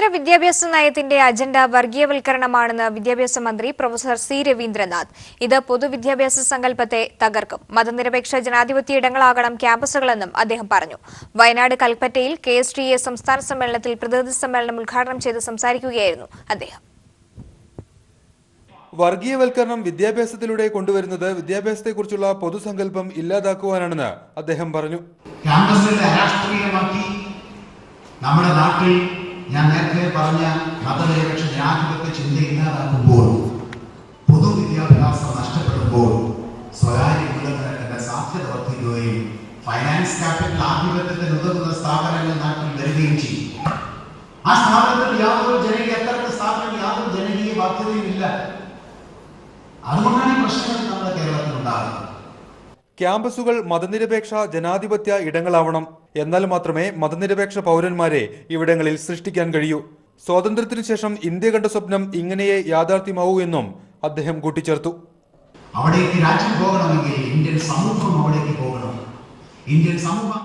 കേന്ദ്ര വിദ്യാഭ്യാസ നയത്തിന്റെ അജണ്ട വർഗീയവൽക്കരണമാണെന്ന് വിദ്യാഭ്യാസ മന്ത്രി പ്രൊഫസർ സി രവീന്ദ്രനാഥ്. ഇത് പൊതുവിദ്യാഭ്യാസ സങ്കല്പത്തെ തകർക്കും. മതനിരപേക്ഷ ജനാധിപത്യ ഇടങ്ങളാകണം ക്യാമ്പസുകളെന്നും അദ്ദേഹം പറഞ്ഞു. വയനാട് കൽപ്പറ്റയിൽ KSTA സംസ്ഥാന സമ്മേളനത്തിൽ പ്രതിനിധി സമ്മേളനം ഉദ്ഘാടനം ചെയ്ത് സംസാരിക്കുകയായിരുന്നു അദ്ദേഹം. വർഗീയവൽക്കരണം വിദ്യാഭ്യാസത്തിലൂടെ കൊണ്ടുവരുന്നത് വിദ്യാഭ്യാസത്തെക്കുറിച്ചുള്ള പൊതുസങ്കല്പം ഇല്ലാതാക്കുവാനാണെന്ന് അദ്ദേഹം പറഞ്ഞു. നമ്മുടെ നാട്ടിൽ ഞാൻ നേരത്തെ പറഞ്ഞ മതനിരപേക്ഷ ജനാധിപത്യ ചിന്ത ഇല്ലാതാക്കുമ്പോൾ, പൊതുവിദ്യാഭ്യാസം നഷ്ടപ്പെടുമ്പോൾ സ്വകാര്യ മൂലധനത്തിന്റെ സാധ്യത വർദ്ധിക്കുകയും ഫൈനാൻസ് ക്യാപിറ്റൽ ആധിപത്യത്തിന് ഉതകുന്ന സ്ഥാപനങ്ങൾ നാട്ടിൽ വരികയും ചെയ്യും. ആ സ്ഥാപനത്തിൽ യാതൊരു ജനകീയ ബാധ്യതയും ഇല്ല. അതുകൊണ്ടാണ് ഈ പ്രശ്നങ്ങൾ നമ്മുടെ കേരളത്തിൽ ഉണ്ടാകുന്നത്. ക്യാമ്പസുകൾ മതനിരപേക്ഷ ജനാധിപത്യ ഇടങ്ങളാവണം. എന്നാൽ മാത്രമേ മതനിരപേക്ഷ പൗരന്മാരെ ഇവിടങ്ങളിൽ സൃഷ്ടിക്കാൻ കഴിയൂ. സ്വാതന്ത്ര്യത്തിനു ശേഷം ഇന്ത്യ കണ്ട സ്വപ്നം ഇങ്ങനെയേ യാഥാർത്ഥ്യമാവൂ എന്നും അദ്ദേഹം കൂട്ടിച്ചേർത്തു. അവിടേക്ക് രാജ്യം പോകണമെങ്കിൽ ഇന്ത്യൻ സമൂഹം അവിടേക്ക് പോകണം. ഇന്ത്യൻ സമൂഹം